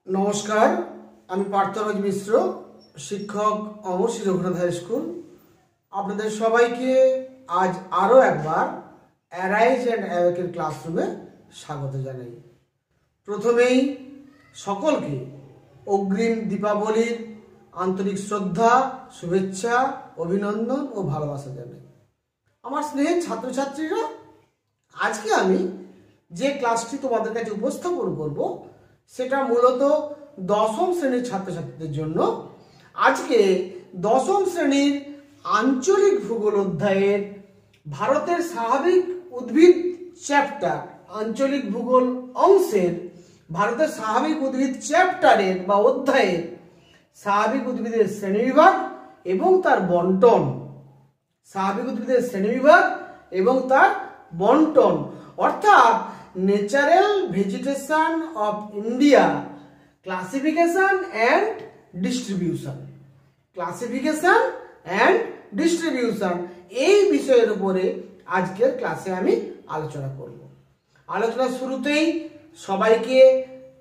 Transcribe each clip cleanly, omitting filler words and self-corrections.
नमस्कार আমি পার্থরাজ মিশ্র শিক্ষক অমর শ্রী রঘুনাথ হাই স্কুল আপনাদের সবাইকে আজ আরো একবার অ্যারাইজ এন্ড অ্যাওয়েকের ক্লাসরুমে স্বাগত জানাই। প্রথমেই সকলকে অগ্রিম দীপাবলির আন্তরিক শ্রদ্ধা, শুভেচ্ছা, অভিনন্দন ও ভালোবাসা জানাই। আমার স্নেহের ছাত্রছাত্রীরা, আজকে আমি যে ক্লাসটি তোমাদের কাছে উপস্থাপন করব সেটা মূলত দশম শ্রেণীর ছাত্রছাত্রীদের জন্য। আজকে দশম শ্রেণীর আঞ্চলিক ভূগোল অধ্যায়ের ভারতের স্বাভাবিক উদ্ভিদ চ্যাপ্টার, আঞ্চলিক ভূগোল অংশের ভারতের স্বাভাবিক উদ্ভিদ চ্যাপ্টারের বা অধ্যায়ের স্বাভাবিক উদ্ভিদের শ্রেণীবিভাগ এবং তার বন্টন, স্বাভাবিক উদ্ভিদের শ্রেণীবিভাগ এবং তার বন্টন অর্থাৎ natural vegetation of India classification and distribution, classification and distribution এই বিষয়ের উপরে আজকের ক্লাসে আমি আলোচনা করব। আলোচনার শুরুতেই সবাইকে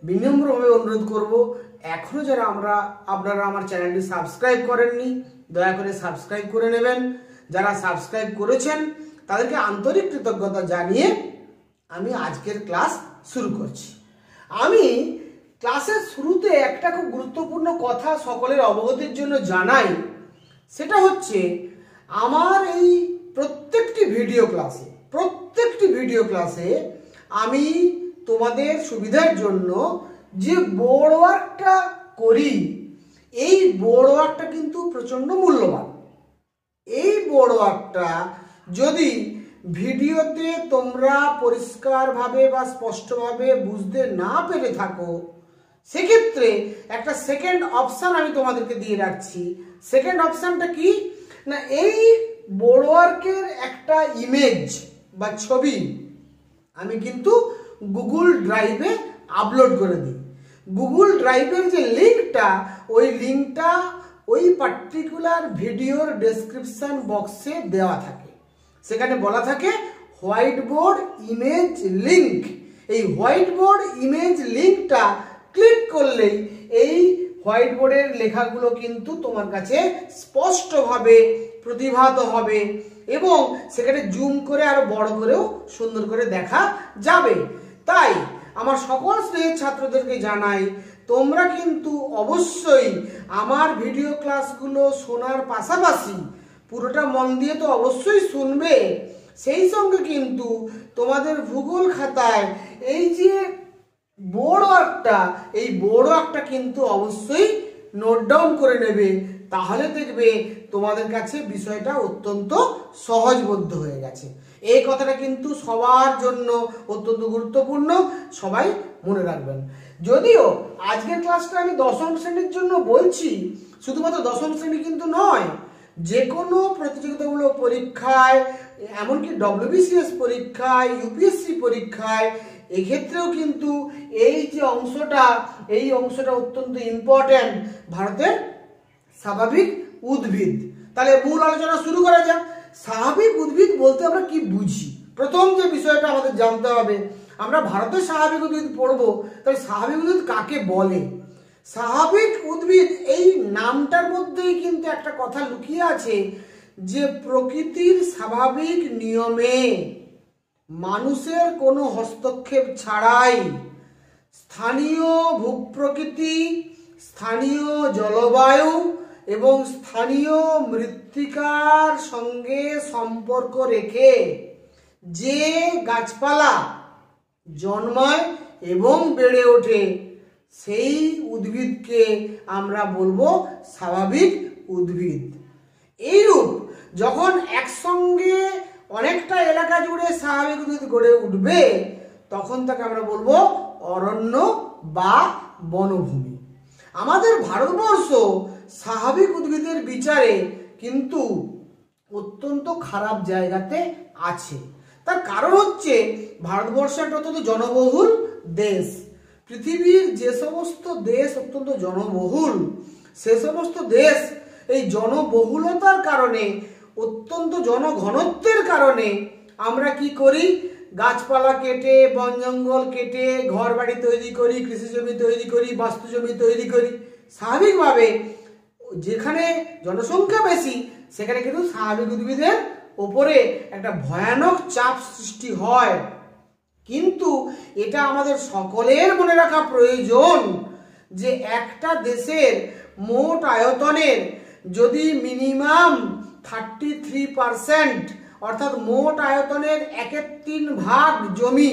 বিনম্রভাবে অনুরোধ করব, এখনো যারা আপনারা আমার চ্যানেলটি সাবস্ক্রাইব করেননি দয়া করে সাবস্ক্রাইব করে নেবেন। যারা সাবস্ক্রাইব করেছেন তাদেরকে আন্তরিক কৃতজ্ঞতা জানিয়ে আমি আজকের ক্লাস শুরু করছি। আমি ক্লাসের শুরুতে একটা খুব গুরুত্বপূর্ণ কথা সকলের অবগতির জন্য জানাই, সেটা হচ্ছে আমার এই প্রত্যেকটি ভিডিও ক্লাসে আমি তোমাদের সুবিধার জন্য যে বোর্ড ওয়ার্কটা করি, এই বোর্ড ওয়ার্কটা কিন্তু প্রচন্ড মূল্যবান। এই বোর্ড ওয়ার্কটা যদি ভিডিওতে তোমরা পরিষ্কারভাবে বা স্পষ্টভাবে বুঝতে না পেরে থাকো, সেক্ষেত্রে একটা সেকেন্ড অপশন আমি তোমাদেরকে দিয়ে রাখছি। সেকেন্ড অপশনটা কি না, এই বোর্ড ওয়ার্কের একটা ইমেজ বা ছবি আমি কিন্তু গুগল ড্রাইভে আপলোড করে দিই। গুগল ড্রাইভের যে লিঙ্কটা, ওই লিঙ্কটা ওই পার্টিকুলার ভিডিওর ডেসক্রিপশন বক্সে দেওয়া থাকে। সেখানে বলা থাকে হোয়াইট বোর্ড ইমেজ লিঙ্ক। এই হোয়াইট বোর্ড ইমেজ লিঙ্কটা ক্লিক করলেই এই হোয়াইট বোর্ডের লেখাগুলো কিন্তু তোমার কাছে স্পষ্টভাবে প্রতিভাত হবে এবং সেখানে জুম করে আরো বড় করেও সুন্দর করে দেখা যাবে। তাই আমার সকল স্নেহের ছাত্রদেরকে জানাই, তোমরা কিন্তু অবশ্যই আমার ভিডিও ক্লাসগুলো শোনার পাশাপাশি পুরোটা মন দিয়ে তো অবশ্যই শুনবে, সেই সঙ্গে কিন্তু তোমাদের ভূগোল খাতায় এই যে বোর্ড ওয়ার্কটা, এই বোর্ড ওয়ার্কটা কিন্তু অবশ্যই নোট ডাউন করে নেবে। তাহলে দেখবে তোমাদের কাছে বিষয়টা অত্যন্ত সহজবোধ্য হয়ে গেছে। এই কথাটা কিন্তু সবার জন্য অত্যন্ত গুরুত্বপূর্ণ, সবাই মনে রাখবেন। যদিও আজকের ক্লাসটা আমি দশম শ্রেণীর জন্য বলছি, শুধুমাত্র দশম শ্রেণী কিন্তু নয়, যে কোনো প্রতিযোগিতামূলক পরীক্ষায়, এমনকি WBCS পরীক্ষায়, UPSC পরীক্ষায়, এক্ষেত্রেও কিন্তু এই যে অংশটা, এই অংশটা অত্যন্ত ইম্পর্টেন্ট, ভারতের স্বাভাবিক উদ্ভিদ। তাহলে মূল আলোচনা শুরু করা যাক। স্বাভাবিক উদ্ভিদ বলতে আমরা কি বুঝি? প্রথম যে বিষয়টা আমাদের জানতে হবে, আমরা ভারতের স্বাভাবিক উদ্ভিদ পড়বো, তাহলে স্বাভাবিক উদ্ভিদ কাকে বলে? স্বাভাবিক উদ্ভিদ এই নামটার মধ্যেই কিন্তু একটা কথা লুকিয়ে আছে, যে প্রকৃতির স্বাভাবিক নিয়মে মানুষের কোনো হস্তক্ষেপ ছাড়াই স্থানীয় ভূপ্রকৃতি, স্থানীয় জলবায়ু এবং স্থানীয় মৃত্তিকার সঙ্গে সম্পর্ক রেখে যে গাছপালা জন্মায় এবং বেড়ে ওঠে, সেই উদ্ভিদকে আমরা বলবো স্বাভাবিক উদ্ভিদ। এইরূপ যখন একসঙ্গে অনেকটা এলাকা জুড়ে স্বাভাবিক উদ্ভিদ গড়ে উঠবে, তখন তাকে আমরা বলবো অরণ্য বা বনভূমি। আমাদের ভারতবর্ষ স্বাভাবিক উদ্ভিদের বিচারে কিন্তু অত্যন্ত খারাপ জায়গাতে আছে। তার কারণ হচ্ছে ভারতবর্ষ একটা অত্যন্ত জনবহুল দেশ। পৃথিবীর যে সমস্ত দেশ অত্যন্ত জনবহুল, সে সমস্ত দেশ এই জনবহুলতার কারণে, অত্যন্ত জনঘনত্বের কারণে আমরা কি করি গাছপালা কেটে, বন জঙ্গল কেটে ঘর বাড়ি তৈরি করি, কৃষি জমি তৈরি করি, বাস্তু জমি তৈরি করি, স্বাভাবিকভাবে যেখানে জনসংখ্যা বেশি সেখানে কিন্তু স্বাভাবিক উদ্ভিদের ওপরে একটা ভয়ানক চাপ সৃষ্টি হয়। কিন্তু এটা আমাদের সকলের মনে রাখা প্রয়োজন যে একটা দেশের মোট আয়তনের যদি মিনিমাম 33% অর্থাৎ মোট আয়তনের 1/3 জমি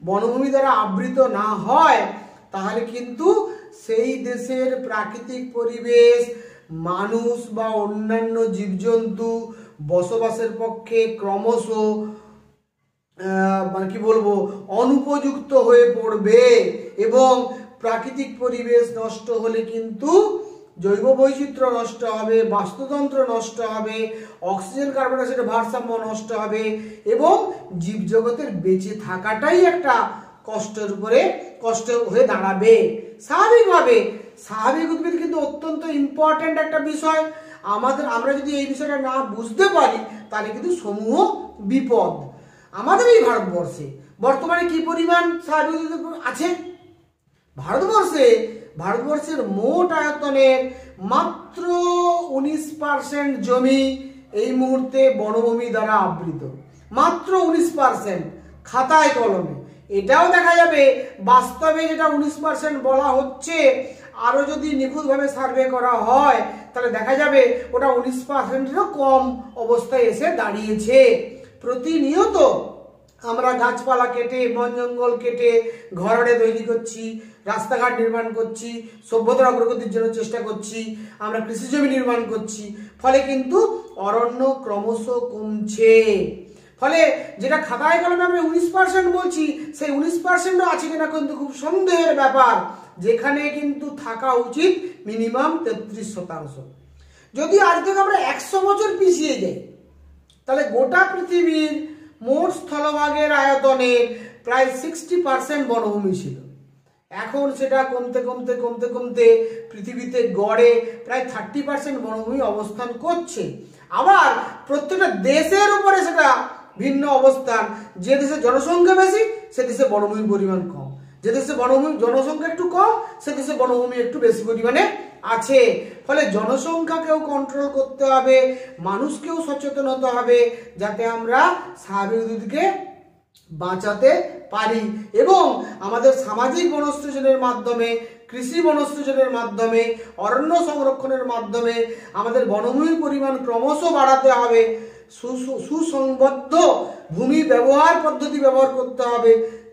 বনভূমি দ্বারা আবৃত না হয়, তাহলে কিন্তু সেই দেশের প্রাকৃতিক পরিবেশ, মানুষ বা অন্যান্য জীবজন্তু বসবাসের পক্ষে ক্রমশ মানে কি বলবো অনুপযুক্ত হয়ে পড়বে। এবং প্রাকৃতিক পরিবেশ নষ্ট হলে কিন্তু জৈব বৈচিত্র্য নষ্ট হবে, বাস্তুতন্ত্র নষ্ট হবে, অক্সিজেন কার্বন ডাইঅক্সাইডের ভারসাম্য নষ্ট হবে এবং জীবজগতের বেঁচে থাকাটাই একটা কষ্ট হয়ে দাঁড়াবে। স্বাভাবিকভাবে স্বাভাবিক উদ্ভিদ কিন্তু অত্যন্ত ইম্পর্ট্যান্ট একটা বিষয়। আমরা যদি এই বিষয়টা না বুঝতে পারি তাহলে কিন্তু সমূহ বিপদ। আমাদের এই ভারতবর্ষে বর্তমানে কি পরিমাণ স্বাভাবিক উদ্ভিদ আছে? ভারতবর্ষের মোট আয়তনের মাত্র 19% জমি এই মুহূর্তে বনভূমি দ্বারা আবৃত, মাত্র 19% খাতায় কলমে। এটাও দেখা যাবে বাস্তবে যেটা 19% বলা হচ্ছে, আরো যদি নিখুঁতভাবে সার্ভে করা হয় তাহলে দেখা যাবে ওটা 19%-এরও কম অবস্থায় এসে দাঁড়িয়েছে। প্রতিনিয়ত আমরা গাছপালা কেটে, বন জঙ্গল কেটে ঘরবাড়ি তৈরি করছি, রাস্তাঘাট নির্মাণ করছি, সভ্যতার অগ্রগতির জন্য চেষ্টা করছি, আমরা কৃষি জমি নির্মাণ করছি, ফলে কিন্তু অরণ্য ক্রমশ কমছে। ফলে যেটা খাতায় কলমে আমরা 19% বলছি, সেই 19%ও আছে কিনা কিন্তু খুব সন্দেহের ব্যাপার, যেখানে কিন্তু থাকা উচিত মিনিমাম 33%। যদি আজ থেকে আমরা 100 বছর পিছিয়ে যাই তাহলে গোটা পৃথিবীর মোট স্থলভাগের আয়তনের প্রায় 60% বনভূমি ছিল। এখন সেটা কমতে কমতে কমতে কমতে পৃথিবীতে গড়ে প্রায় 30% বনভূমি অবস্থান করছে। আবার প্রত্যেকটা দেশের উপরে সেটা ভিন্ন অবস্থান। যে দেশে জনসংখ্যা বেশি সে দেশে বনভূমির পরিমাণ কম, যে দেশে জনসংখ্যা একটু কম সে দেশে বনভূমি একটু বেশি পরিমাণে আছে। ফলে জনসংখ্যাকেও কন্ট্রোল করতে হবে, মানুষকেও সচেতন হতে হবে যাতে আমরা স্বাভাবিক উদ্ভিদকে বাঁচাতে পারি এবং আমাদের সামাজিক বনসৃজনের মাধ্যমে, কৃষি বনসৃজনের মাধ্যমে, অরণ্য সংরক্ষণের মাধ্যমে আমাদের বনভূমির পরিমাণ ক্রমশ বাড়াতে হবে। সুসংবদ্ধ ভূমি ব্যবহার পদ্ধতি ব্যবহার করতে হবে,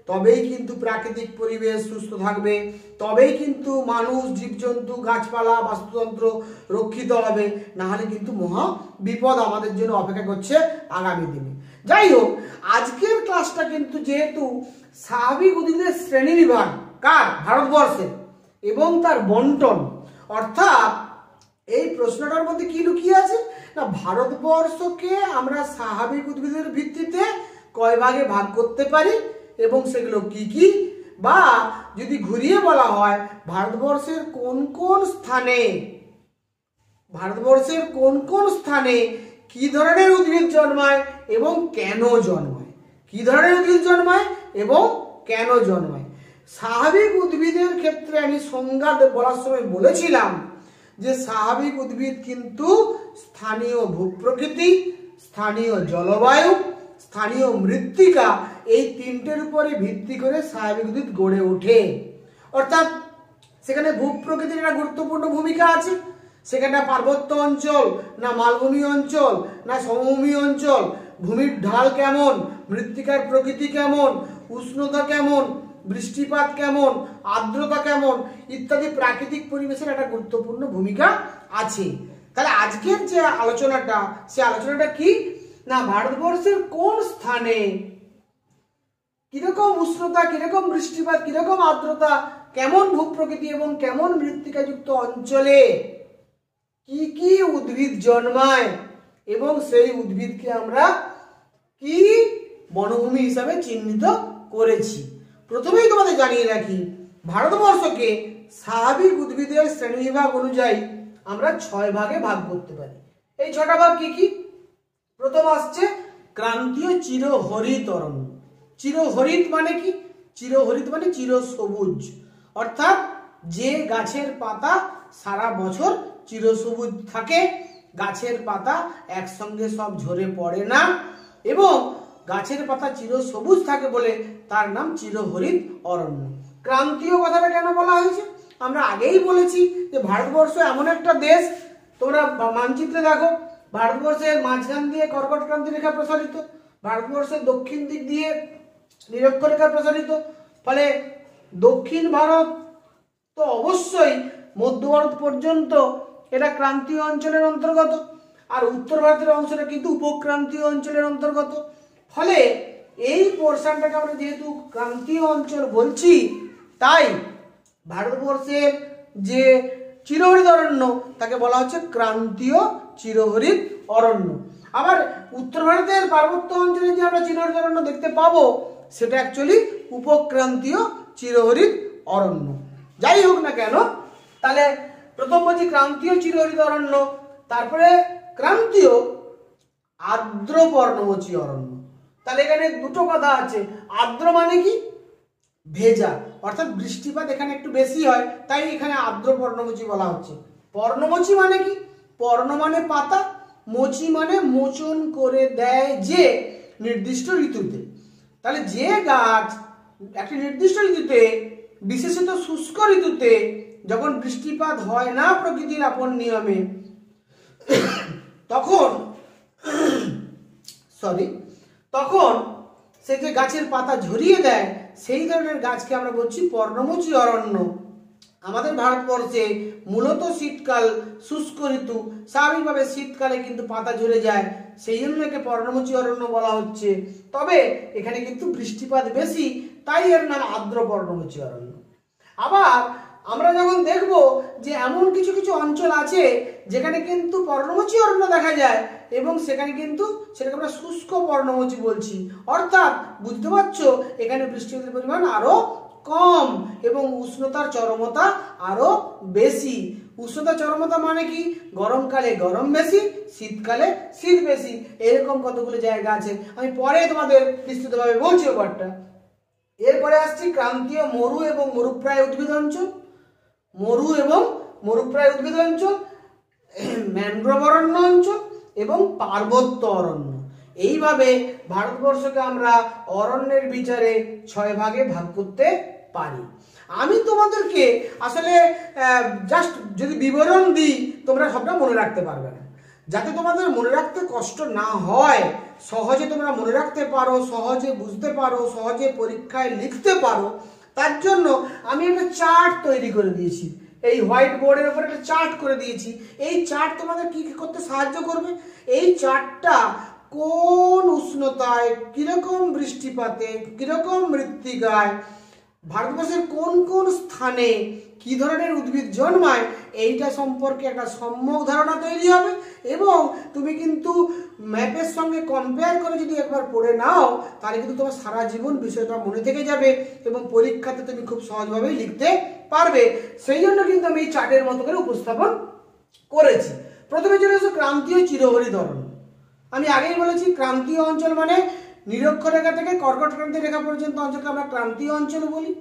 তবেই কিন্তু প্রাকৃতিক পরিবেশ সুস্থ থাকবে, তবেই কিন্তু মানুষ, জীবজন্তু, গাছপালা, বাস্তুতন্ত্র রক্ষিত হবে। না হলে কিন্তু মহা বিপদ আমাদের জন্য অপেক্ষা করছে আগামী দিনে। যাই হোক, আজকের ক্লাসটা কিন্তু যেহেতু স্বাভাবিক উদ্ভিদের শ্রেণী বিভাগ কার ভারতবর্ষে এবং তার বন্টন, অর্থাৎ এই প্রশ্নটার মধ্যে কি লুকিয়ে আছে না, ভারতবর্ষকে আমরা স্বাভাবিক উদ্ভিদের ভিত্তিতে কয় ভাগে ভাগ করতে পারি এবং সেগুলো কি কি, বা যদি ঘুরিয়ে বলা হয় ভারতবর্ষের কোন কোন স্থানে কি ধরনের উদ্ভিদ জন্মায় এবং কেন জন্মায়, কি ধরনের উদ্ভিদ জন্মায় এবং কেন জন্মায়। স্বাভাবিক উদ্ভিদের ক্ষেত্রে আমি সংজ্ঞা বলার সময় বলেছিলাম যে স্বাভাবিক উদ্ভিদ কিন্তু স্থানীয় ভূপ্রকৃতি, স্থানীয় জলবায়ু, স্থানীয় মৃত্তিকা, এই তিনটের উপরে ভিত্তি করে স্বাভাবিক উদ্ভিদ গড়ে ওঠে। অর্থাৎ সেখানে ভূপ্রকৃতির একটা গুরুত্বপূর্ণ ভূমিকা আছে। সেখানে পার্বত্য অঞ্চল না মালভূমি অঞ্চল না সমভূমি অঞ্চল, ভূমির ঢাল কেমন, মৃত্তিকার প্রকৃতি কেমন, উষ্ণতা কেমন, বৃষ্টিপাত কেমন, আর্দ্রতা কেমন ইত্যাদি প্রাকৃতিক পরিবেশের একটা গুরুত্বপূর্ণ ভূমিকা আছে। তাহলে আজকের যে আলোচনাটা, সে আলোচনাটা কি না, ভারতবর্ষের কোন স্থানে কিরকম উষ্ণতা, কিরকম বৃষ্টিপাত, কিরকম আর্দ্রতা, কেমন ভূপ্রকৃতি এবং কেমন মৃত্তিকাযুক্ত অঞ্চলে কি কি উদ্ভিদ জন্মায় এবং সেই উদ্ভিদকে আমরা কি বনভূমি হিসাবে চিহ্নিত করেছি। প্রথমেই তোমাদের জানিয়ে রাখি, ভারতবর্ষকে স্বাভাবিক উদ্ভিদের শ্রেণীবিভাগ অনুযায়ী আমরা 6 ভাগে ভাগ করতে পারি। এই 6টা ভাগ কি কি? প্রথম আসছে ক্রান্তীয় চিরহরিত অরণ্য। চিরহরিত মানে কি? চিরহরিত মানে চিরসবুজ, অর্থাৎ যে গাছের পাতা সারা বছর চিরসবুজ থাকে, গাছের পাতা একসঙ্গে সব ঝরে পড়ে না এবং গাছের পাতা চিরসবুজ থাকে বলে তার নাম চিরহরিত অরণ্য। ক্রান্তীয় কথাটা কেন বলা হয়েছে? আমরা আগেই বলেছি যে ভারতবর্ষ এমন একটা দেশ, তোমরা মানচিত্রে দেখো, ভারতবর্ষের মাঝখান দিয়ে কর্কট ক্রান্তি রেখা প্রসারিত, ভারতবর্ষের দক্ষিণ দিক দিয়ে নিরক্ষরেখা প্রসারিত, ফলে দক্ষিণ ভারত তো অবশ্যই মধ্য ভারত পর্যন্ত এটা ক্রান্তীয় অঞ্চলের অন্তর্গত, আর উত্তর ভারতের অংশটা কিন্তু উপক্রান্তীয় অঞ্চলের অন্তর্গত। ফলে এই পোর্শনটাকে আমরা যেহেতু ক্রান্তীয় অঞ্চল বলছি, তাই ভারতবর্ষের যে চিরহরিত অরণ্য তাকে বলা হচ্ছে ক্রান্তীয় চিরহরিত অরণ্য। আবার উত্তর ভারতের পার্বত্য অঞ্চলে যে আমরা চিরহরিত অরণ্য দেখতে পাবো সেটা অ্যাকচুয়ালি উপক্রান্তীয় চিরহরিত অরণ্য। যাই হোক না কেন, তাহলে প্রথম বলছি ক্রান্তীয় চিরহরিত অরণ্য, তারপরে ক্রান্তীয় আর্দ্র পর্ণমোচী অরণ্য। তাহলে এখানে দুটো কথা আছে। আর্দ্র মানে কি? ভেজা, অর্থাৎ বৃষ্টিপাত এখানে একটু বেশি হয়, তাই এখানে আর্দ্র পর্ণমোচী বলা হচ্ছে। পর্ণমোচী মানে কি? পর্ণ মানে পাতা, মোচী মানে মোচন করে দেয় যে নির্দিষ্ট ঋতুতে। তাহলে যে গাছ একটি নির্দিষ্ট ঋতুতে, বিশেষত শুষ্ক ঋতুতে, যখন বৃষ্টিপাত হয় না প্রকৃতির আপন নিয়মে, তখন সে যে গাছের পাতা ঝরিয়ে দেয়, সেই ধরনের গাছকে আমরা বলছি পর্ণমোচী অরণ্য। আমাদের ভারতবর্ষে মূলত শীতকাল শুষ্ক ঋতু, স্বাভাবিকভাবে শীতকালে কিন্তু পাতা ঝরে যায়, সেই জন্য একে পর্ণমোচী অরণ্য বলা হচ্ছে। তবে এখানে কিন্তু বৃষ্টিপাত বেশি, তাই এর নাম আর্দ্র পর্ণমোচী অরণ্য। আবার আমরা যখন দেখব যে এমন কিছু কিছু অঞ্চল আছে যেখানে কিন্তু পর্ণমোচী অরণ্য দেখা যায় এবং সেখানে কিন্তু সেটাকে আমরা শুষ্ক পর্ণমোচী বলছি, অর্থাৎ বুঝতে পারছো এখানে বৃষ্টিপাতের পরিমাণ আরো কম এবং উষ্ণতার চরমতা আরো বেশি। উষ্ণতা চরমতা মানে কি? গরমকালে গরম বেশি, শীতকালে শীত বেশি, এরকম কতগুলো জায়গা আছে, আমি পরে তোমাদের বিস্তৃতভাবে বলছি ব্যাপারটা। এরপরে আসছি ক্রান্তীয় মরু এবং মরুপ্রায় উদ্ভিদ অঞ্চল। মরু এবং মরুপ্রায় উদ্ভিদ অঞ্চল, ম্যানগ্রোভ অরণ্য অঞ্চল এবং পার্বত্য অরণ্য। এইভাবে ভারতবর্ষকে আমরা অরণ্যের বিচারে 6 ভাগে ভাগ করতে পারি। আমি তোমাদেরকে আসলে জাস্ট যদি বিবরণ দিই তোমরা সবটা মনে রাখতে পারবে না। যাতে তোমাদের মনে রাখতে কষ্ট না হয়, সহজে তোমরা মনে রাখতে পারো, সহজে বুঝতে পারো, সহজে পরীক্ষায় লিখতে পারো, তার জন্য আমি একটা চার্ট তৈরি করে দিয়েছি। এই হোয়াইট বোর্ডের উপর একটা চার্ট করে দিয়েছি। এই চার্ট তোমাদের কি কি করতে সাহায্য করবে? এই চার্টটা কোন উষ্ণতায়, কিরকম বৃষ্টিপাতে, কিরকম মৃত্তিকায়, ভারতবর্ষের কোন কোন স্থানে কি ধরনের উদ্ভিদ জন্মায়, এইটা সম্পর্কে একটা সম্যক ধারণা তৈরি হবে এবং তুমি কিন্তু ম্যাপের সঙ্গে কম্পেয়ার করে যদি একবার পড়ে নাও তাহলে কিন্তু তোমার সারা জীবন বিষয়টা মনে থেকে যাবে এবং পরীক্ষাতে তুমি খুব সহজভাবেই লিখতে পারবে। সেই জন্য কিন্তু আমি এই চার্টের মতো করে উপস্থাপন করেছি। প্রথমে চলে এসো ক্রান্তীয় চিরহরিত অরণ্য। আমি আগেই বলেছি ক্রান্তীয় অঞ্চল মানে নিরক্ষরেখা থেকে কর্কট ক্রান্তি রেখা পর্যন্ত অঞ্চলকে আমরা ক্রান্তীয় অঞ্চল বলি।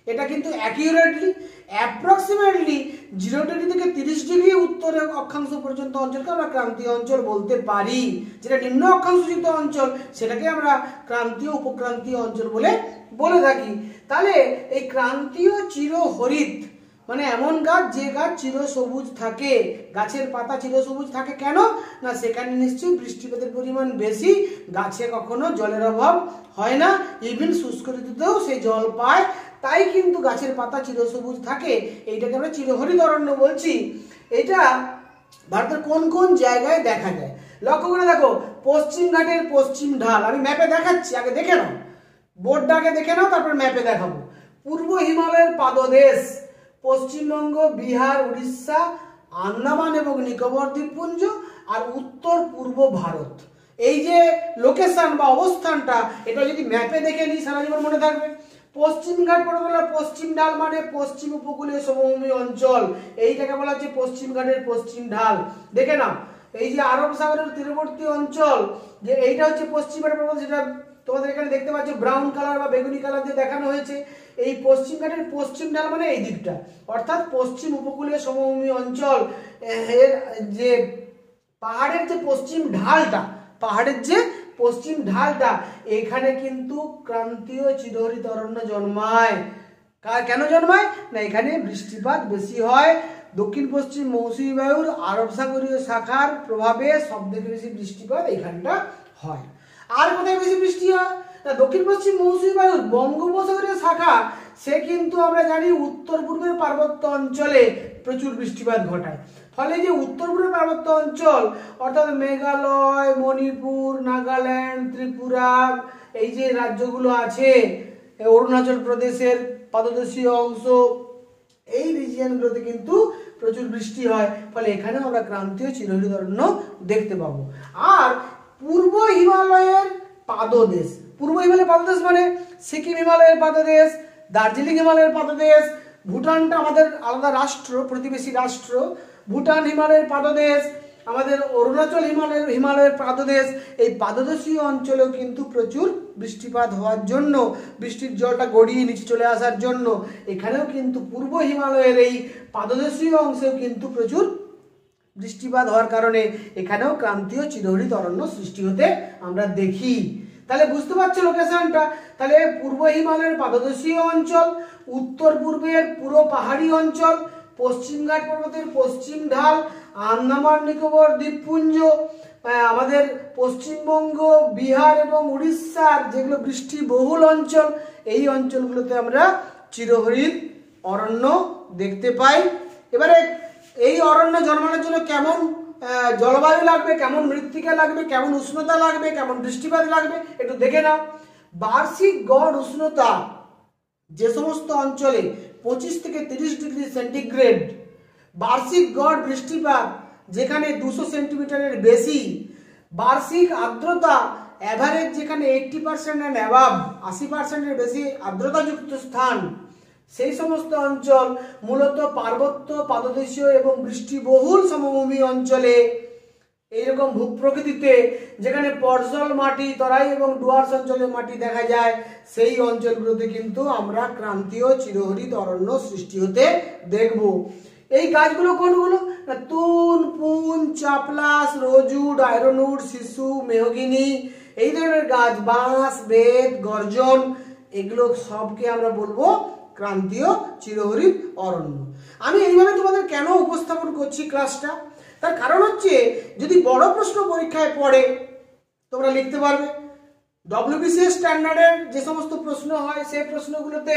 এটা কিন্তু অ্যাকিউরেটলি অ্যাপ্রক্সিমেটলি 0 ডিগ্রি থেকে 30 ডিগ্রি উত্তর অক্ষাংশ পর্যন্ত অঞ্চলকে আমরা ক্রান্তীয় অঞ্চল বলতে পারি। যেটা নিম্ন অক্ষাংশযুক্ত অঞ্চল সেটাকে আমরা ক্রান্তীয় উপক্রান্তীয় অঞ্চল বলে থাকি। তাহলে এই ক্রান্তীয় চিরহরিত মানে এমন গাছ যে গাছ চিরসবুজ থাকে, গাছের পাতা চিরসবুজ থাকে। কেন না সেখানে নিশ্চয়ই বৃষ্টিপাতের পরিমাণ বেশি, গাছে কখনো জলের অভাব হয় না, ইভেন শুষ্ক ঋতুতেও সেই জল পায়, তাই কিন্তু গাছের পাতা চিরসবুজ থাকে। এইটাকে আমরা চিরহরিত অরণ্য বলছি। এটা ভারতের কোন কোন জায়গায় দেখা যায় লক্ষ্য করে দেখো। পশ্চিম ঘাটের পশ্চিম ঢাল, আমি ম্যাপে দেখাচ্ছি, আগে দেখে নাও, বোর্ডটা আগে দেখে নাও, তারপর ম্যাপে দেখাবো। পূর্ব হিমালয়ের পাদদেশ, পশ্চিমবঙ্গ, বিহার, উড়িষ্যা, আন্দামান এবং নিকোবর দ্বীপপুঞ্জ আর উত্তর পূর্ব ভারত। এই যে লোকেশন বা অবস্থানটা, এটা যদি ম্যাপে দেখে নিই সারা জীবন মনে থাকবে। পশ্চিম ঘাট পর্বতমালার পশ্চিম ঢাল মানে পশ্চিম উপকূলীয় সমভূমি অঞ্চল, এইটাকে বলা হচ্ছে পশ্চিম ঘাটের পশ্চিম ঢাল। দেখে নাও, এই যে আরব সাগরের তীরবর্তী অঞ্চল, যে এইটা হচ্ছে পশ্চিম ঘাট পর্বত, যেটা তোমাদের এখানে দেখতে পাচ্ছ ব্রাউন কালার বা বেগুনি কালার দিয়ে দেখানো হয়েছে। এই পশ্চিম ঘাটের পশ্চিম ঢাল মানে এই দিকটা, অর্থাৎ পশ্চিম উপকূলীয় সমভূমি অঞ্চল এর যে পাহাড়ের যে পশ্চিম ঢালটা, পাহাড়ের যে পশ্চিম ঢালটা, এখানে কিন্তু ক্রান্তীয় চিরহরিত অরণ্য জন্মায়। কেন জন্মায় না, এখানে বৃষ্টিপাত বেশি হয়। দক্ষিণ পশ্চিম মৌসুমী বায়ুর আরব সাগরীয় শাখার প্রভাবে সব থেকে বেশি বৃষ্টিপাত এখানটা হয়। আর কোথায় বেশি বৃষ্টি হয় না, দক্ষিণ পশ্চিম মৌসুমী বায়ুর বঙ্গোপসাগরীয় শাখা, সে কিন্তু আমরা জানি উত্তর পূর্বের পার্বত্য অঞ্চলে প্রচুর বৃষ্টিপাত ঘটায়। ফলে যে উত্তর পূর্বের পার্বত্য অঞ্চল অর্থাৎ মেঘালয়, মণিপুর, নাগাল্যান্ড, ত্রিপুরা, এই যে রাজ্যগুলো আছে, অরুণাচল প্রদেশের পাদদেশীয় অংশ, এই রিজিয়নগুলোতে কিন্তু প্রচুর বৃষ্টি হয়। ফলে এখানে আমরা ক্রান্তীয় চিরহরিত অরণ্য দেখতে পাবো। আর পূর্ব হিমালয়ের পাদদেশ, পূর্ব হিমালয়ের পাদদেশ মানে সিকিম হিমালয়ের পাদদেশ, দার্জিলিং হিমালয়ের পাদদেশ, ভুটানটা আমাদের আলাদা রাষ্ট্র, প্রতিবেশী রাষ্ট্র, ভুটান হিমালয়ের পাদদেশ, আমাদের অরুণাচল হিমালয়ের পাদদেশ, এই পাদদেশীয় অঞ্চলেও কিন্তু প্রচুর বৃষ্টিপাত হওয়ার জন্য, বৃষ্টির জলটা গড়িয়ে নিচে চলে আসার জন্য এখানেও কিন্তু পূর্ব হিমালয়ের এই পাদদেশীয় অংশেও কিন্তু প্রচুর বৃষ্টিপাত হওয়ার কারণে এখানেও ক্রান্তীয় চিরহরিত অরণ্য সৃষ্টি হতে আমরা দেখি। তাহলে বুঝতে পারছো লোকেশনটা? তাহলে পূর্ব হিমালয়ের পাদদেশীয় অঞ্চল, উত্তর পূর্বের পুরো পাহাড়ি অঞ্চল, পশ্চিমঘাট পর্বতের পশ্চিম ঢাল, আন্দামান নিকোবর দ্বীপপুঞ্জ, আমাদের পশ্চিমবঙ্গ, বিহার এবং উড়িষ্যার যেগুলো বৃষ্টি বহুল অঞ্চল, এই অঞ্চলগুলোতে আমরা চিরহরিত অরণ্য দেখতে পাই। এবারে এই অরণ্য জন্মানোর জন্য কেমন জলবায়ু লাগবে, কেমন মৃত্তিকা লাগবে, কেমন উষ্ণতা লাগবে, কেমন বৃষ্টিপাত লাগবে একটু দেখে নাও। বার্ষিক গড় উষ্ণতা যে সমস্ত অঞ্চলে 25 থেকে 30 ডিগ্রি সেন্টিগ্রেড, বার্ষিক গড় বৃষ্টিপাত যেখানে 200 সেন্টিমিটারের বেশি, বার্ষিক আর্দ্রতা অ্যাভারেজ যেখানে 80% অ্যান্ড অ্যাবাভ, 80%-এর বেশি আর্দ্রতাযুক্ত স্থান, সেই সমস্ত অঞ্চল মূলত পার্বত্য, পাদদেশীয় এবং বৃষ্টিবহুল সমভূমি অঞ্চলে, এইরকম ভূপ্রকৃতিতে যেখানে পর্জল মাটি, তরাই এবং ডুয়ার্স অঞ্চলের মাটি দেখা যায়, সেই অঞ্চলগুলোতে কিন্তু আমরা ক্রান্তীয় চিরহরিত অরণ্য সৃষ্টি হতে দেখব। এই গাছগুলো কোনগুলো না, তুন, পুন, চাপলাস, রোজউড, আয়রনউড, শিশু, মেহগিনি, এই ধরনের গাছ, বাঁশ, বেত, গর্জন, এগুলো সবকে আমরা বলবো ক্রান্তীয় চিরহরিত অরণ্য। আমি এইভাবে তোমাদের কেন উপস্থাপন করছি ক্লাসটা, তার কারণ হচ্ছে যদি বড় প্রশ্ন পরীক্ষায় পড়ে তোমরা লিখতে পারবে। ডব্লিউবিসিএস স্ট্যান্ডার্ডের যে সমস্ত প্রশ্ন হয় সেই প্রশ্নগুলোতে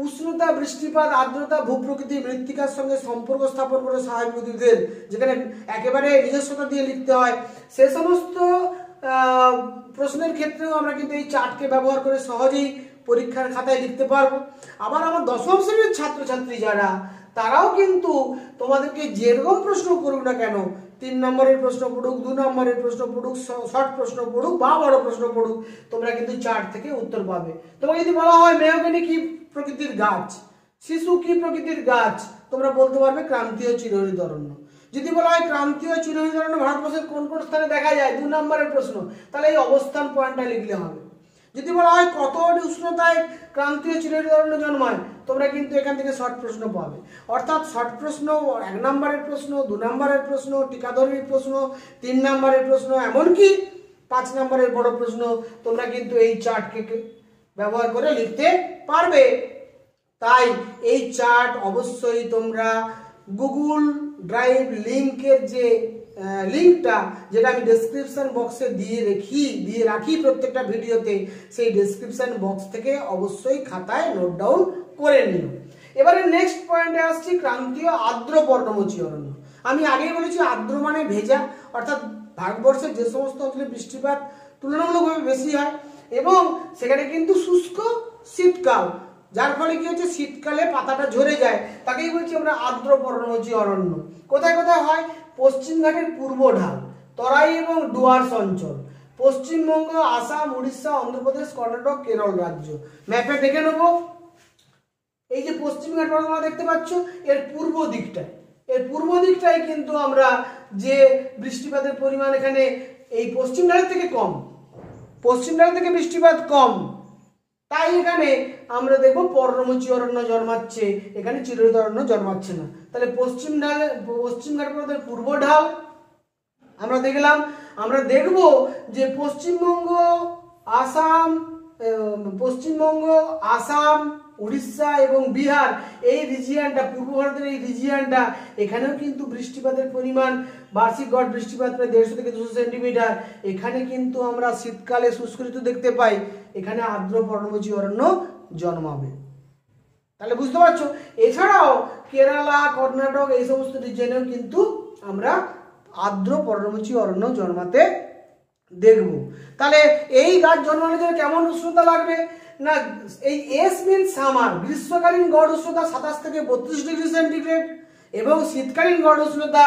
উষ্ণতা, বৃষ্টিপাত, আর্দ্রতা, ভূপ্রকৃতি, মৃত্তিকার সঙ্গে সম্পর্ক স্থাপন করে সহায়ক উদ্ভিদের, যেখানে একেবারে নিজস্বতা দিয়ে লিখতে হয়, সে সমস্ত প্রশ্নের ক্ষেত্রেও আমরা কিন্তু এই চার্টকে ব্যবহার করে সহজেই পরীক্ষার খাতায় লিখতে পারবো। আবার আমার দশম শ্রেণীর ছাত্রছাত্রী যারা, তারাও কিন্তু তোমাদেরকে যেরকম প্রশ্ন করুক না কেন, 3 নম্বরের প্রশ্ন পড়ুক, 2 নম্বরের প্রশ্ন পড়ুক, শর্ট প্রশ্ন পড়ুক বা বড় প্রশ্ন পড়ুক, তোমরা কিন্তু চার্ট থেকে উত্তর পাবে। তোমাকে যদি বলা হয় মেহগনি কি প্রকৃতির গাছ, শিশু কি প্রকৃতির গাছ, তোমরা বলতে পারবে ক্রান্তীয় চিরহরিত অরণ্য। যদি বলা হয় ক্রান্তীয় চিরহরিত অরণ্য ভারতবর্ষের কোন কোন স্থানে দেখা যায়, 2 নম্বরের প্রশ্ন, তাহলে এই অবস্থান পয়েন্টটা লিখলে হবে। যদি বলা হয় কত উষ্ণতায় ক্রান্তীয় চিরহরিত অরণ্য জন্মায়, তোমরা কিন্তু এখান থেকে শর্ট প্রশ্ন পাবে। অর্থাৎ শর্ট প্রশ্ন, 1 নম্বরের প্রশ্ন, 2 নম্বরের প্রশ্ন, টিকাধর্মী প্রশ্ন, 3 নম্বরের প্রশ্ন, এমনকি 5 নম্বরের বড় প্রশ্ন, তোমরা কিন্তু এই চার্টকে ব্যবহার করে লিখতে পারবে। তাই এই চার্ট অবশ্যই তোমরা গুগল ড্রাইভ লিংকের যে লিংকটা, যেটা আমি ডেসক্রিপশন বক্সে দিয়ে রাখি প্রত্যেকটা ভিডিওতে, সেই ডেসক্রিপশন বক্স থেকে অবশ্যই খাতায় নোট ডাউন করে নিও। এবারে নেক্সট পয়েন্টে আসছি, ক্রান্তীয় আর্দ্র পর্ণমোচী অরণ্য। আমি আগেই বলেছি আর্দ্র মানে ভেজা, অর্থাৎ ভারতবর্ষের যে সমস্ত অঞ্চলে বৃষ্টিপাত তুলনামূলকভাবে বেশি হয় এবং সেখানে কিন্তু শুষ্ক শীতকাল, যার ফলে কি হচ্ছে শীতকালে পাতাটা ঝরে যায়, তাকেই বলছি আমরা আর্দ্র পর্ণমোচী অরণ্য। কোথায় কোথায় হয়? পশ্চিমঘাটের পূর্ব ঢাল, তরাই এবং ডুয়ার্স অঞ্চল, পশ্চিমবঙ্গ, আসাম, উড়িষ্যা, অন্ধ্রপ্রদেশ, কর্ণাটক, কেরল রাজ্য। ম্যাপে দেখে নেব, এই যে পশ্চিমঘাট পর্বতমালা দেখতে পাচ্ছ, এর পূর্ব দিকটাই কিন্তু আমরা যে বৃষ্টিপাতের পরিমাণ এখানে এই পশ্চিম ঢালের থেকে কম, পশ্চিম ঢাল থেকে বৃষ্টিপাত কম, তাই এখানে আমরা দেখব পর্ণমোচী অরণ্য জন্মাচ্ছে, এখানে চিরহরিত অরণ্য জন্মাচ্ছে না। তাহলে পশ্চিম ঘাট পর্বতের পূর্ব ঢাল আমরা দেখলাম। আমরা দেখব যে পশ্চিমবঙ্গ, আসাম, উড়িষ্যা এবং বিহার, এই রিজিয়নটা, পূর্ব ভারতের এই রিজিয়নটা, এখানেও কিন্তু বৃষ্টিপাতের পরিমাণ, বার্ষিক গড় বৃষ্টিপাত প্রায় 150 থেকে 200 সেন্টিমিটার। এখানে কিন্তু আমরা শীতকালে শুষ্ক ঋতু দেখতে পাই, এখানে আর্দ্র পর্ণমোচী অরণ্য জন্মাবে। তাহলে বুঝতে পারছো, এছাড়াও কেরালা, কর্ণাটক, এই সমস্ত রিজিয়নেও কিন্তু আমরা আর্দ্র পর্ণমোচী অরণ্য জন্মাতে দেখব। তাহলে এই গাছ জন্মানোর জন্য কেমন উষ্ণতা লাগবে না, এই এস মিন সামার, গ্রীষ্মকালীন গড় উষ্ণতা 27 থেকে 32 ডিগ্রি সেন্টিগ্রেড এবং শীতকালীন গড় উষ্ণতা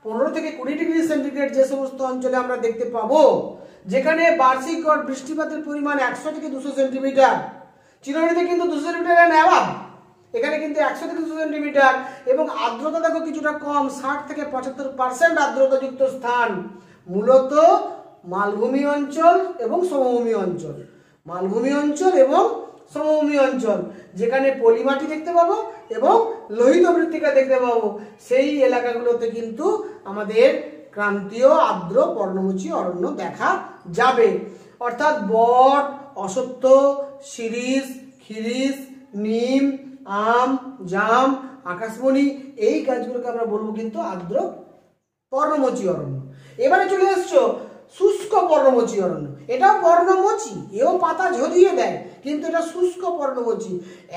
15 থেকে 20 ডিগ্রি সেন্টিগ্রেড, যে সমস্ত অঞ্চলে আমরা দেখতে পাবো যেখানে বার্ষিক গড় বৃষ্টিপাতের পরিমাণ 100 থেকে 200 সেন্টিমিটার, চিরহরিতে কিন্তু 200 সেন্টিমিটার নেওয়া, এখানে কিন্তু 100 থেকে 200 সেন্টিমিটার, এবং আর্দ্রতা দেখো কিছুটা কম, 60 থেকে 75% আর্দ্রতাযুক্ত স্থান, মূলত মালভূমি অঞ্চল এবং সমভূমি অঞ্চল, মালভূমি অঞ্চল এবং সমভূমি অঞ্চল, যেখানে পলিমাটি দেখতে পাবো এবং লোহিত মৃত্তিকা দেখতে পাবো, সেই এলাকাগুলোতে কিন্তু আমাদের ক্রান্তীয় আর্দ্র পর্ণমোচী অরণ্য দেখা যাবে। অর্থাৎ বট, অশ্বত্থ, শিরীষ, খিরিশ, নিম, আম, জাম, আকাশমণি, এই গাছগুলোকে আমরা বলবো কিন্তু আর্দ্র পর্ণমোচী অরণ্য। এবারে চলে আসছো শুষ্ক পর্ণমোচী অরণ্য। এটাও পর্ণমোচী, এও পাতা ঝরিয়ে দেয়, কিন্তু এটা শুষ্ক পর্ণমোচী,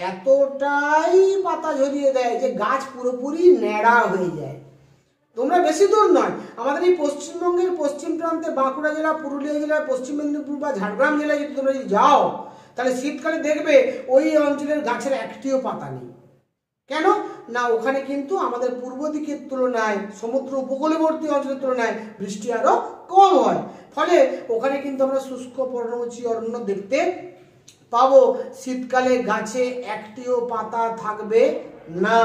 এতটাই পাতা ঝরিয়ে দেয় যে গাছ পুরোপুরি ন্যাড়া হয়ে যায়। তোমরা বেশি দূর নয়, আমাদের এই পশ্চিমবঙ্গের পশ্চিম প্রান্তে বাঁকুড়া জেলা, পুরুলিয়া জেলা, পশ্চিম মেদিনীপুর বা ঝাড়গ্রাম জেলায় যদি তোমরা যাও, তাহলে শীতকালে দেখবে ওই অঞ্চলের গাছের একটিও পাতা নেই। কেন না, ওখানে কিন্তু আমাদের পূর্ব দিকের তুলনায়, সমুদ্র উপকূলবর্তী অঞ্চলের তুলনায় বৃষ্টি আরো কম হয়, ফলে ওখানে কিন্তু আমরা শুষ্ক পর্ণমোচী অরণ্য দেখতে পাবো। শীতকালে গাছে একটিও পাতা থাকবে না,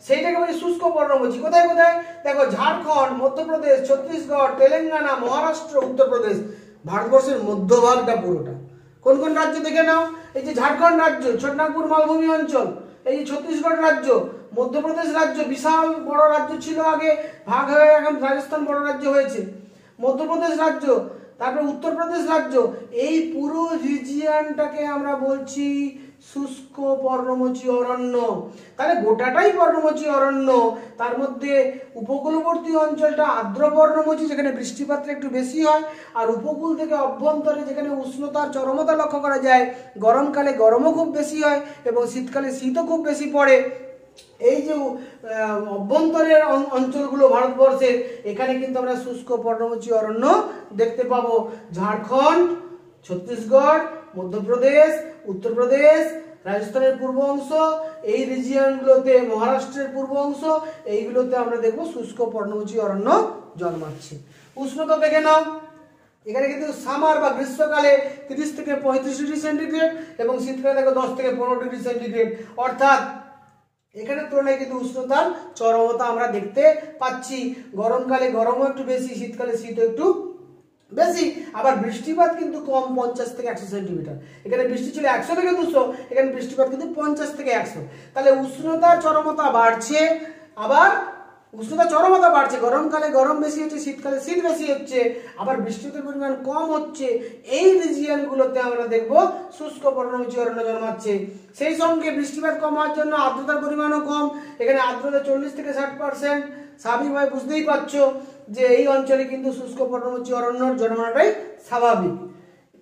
সেইটাকে বলি শুষ্ক পর্ণমোচী। কোথায় কোথায় দেখো, ঝাড়খণ্ড, মধ্যপ্রদেশ, ছত্তিশগড়, তেলেঙ্গানা, মহারাষ্ট্র, উত্তরপ্রদেশ, ভারতবর্ষের মধ্যভাগটা পুরোটা। কোন কোন রাজ্য দেখে নাও, এই যে ঝাড়খণ্ড রাজ্য, ছোটনাগপুর মালভূমি অঞ্চল, এই যে ছত্তিশগড় রাজ্য, মধ্যপ্রদেশ রাজ্য, বিশাল বড় রাজ্য ছিল আগে, ভাগ হয়ে এখন রাজস্থান বড় রাজ্য হয়েছে, মধ্যপ্রদেশ রাজ্য, তারপর উত্তরপ্রদেশ রাজ্য, এই পুরো রিজিয়নটাকে আমরা বলছি শুষ্ক পর্ণমোচী অরণ্য। তাহলে গোটাটাই পর্ণমোচী অরণ্য, তার মধ্যে উপকূলবর্তী অঞ্চলটা আর্দ্র পর্ণমোচী, যেখানে বৃষ্টিপাতটা একটু বেশি হয়, আর উপকূল থেকে অভ্যন্তরে যেখানে উষ্ণতার চরমতা লক্ষ্য করা যায়, গরমকালে গরমও খুব বেশি হয় এবং শীতকালে শীতও খুব বেশি পড়ে। এই যে অভ্যন্তরের অঞ্চলগুলো ভারতবর্ষের, এখানে কিন্তু আমরা শুষ্ক পর্ণমোচী অরণ্য দেখতে পাবো। ঝাড়খণ্ড, ছত্তিশগড়, মধ্যপ্রদেশ, উত্তরপ্রদেশ, রাজস্থানের পূর্ব অংশ, এই রিজিয়নগুলোতে, মহারাষ্ট্রের পূর্ব অংশ, এইগুলোতে আমরা দেখবো শুষ্ক পর্ণমোচী অরণ্য জন্মাচ্ছে। উষ্ণতা দেখে নাও, এখানে কিন্তু সামার বা গ্রীষ্মকালে 30 থেকে 35 ডিগ্রি সেন্টিগ্রেড এবং শীতকালে দেখো 10 থেকে 15 ডিগ্রি সেন্টিগ্রেড, অর্থাৎ এখানে তুলনায় কিন্তু উষ্ণতার চরমতা আমরা দেখতে পাচ্ছি। গরমকালে গরমও একটু বেশি, শীতকালে শীতও একটু বেশি, আবার বৃষ্টিপাত কিন্তু কম, 50 থেকে 100 সেন্টিমিটার। এখানে বৃষ্টি ছিল 100 থেকে 200, এখানে বৃষ্টিপাত কিন্তু 50 থেকে 100। তাহলে উষ্ণতার চরমতা বাড়ছে, আবার উষ্ণতা চরমতা বাড়ছে, গরমকালে গরম বেশি হচ্ছে, শীতকালে শীত বেশি হচ্ছে, আবার বৃষ্টিপাতের পরিমাণ কম হচ্ছে। এই রিজিয়নগুলোতে আমরা দেখব শুষ্ক পর্ণমোচী অরণ্য জন্মাচ্ছে। সেই সঙ্গে বৃষ্টিপাত কম হওয়ার জন্য আর্দ্রতার পরিমাণও কম, এখানে আর্দ্রতা 40 থেকে 60%। স্বাভাবিকভাবে বুঝতেই পারছো যে এই অঞ্চলে কিন্তু শুষ্ক পর্ণমোচী অরণ্যর জন্মানোটাই স্বাভাবিক।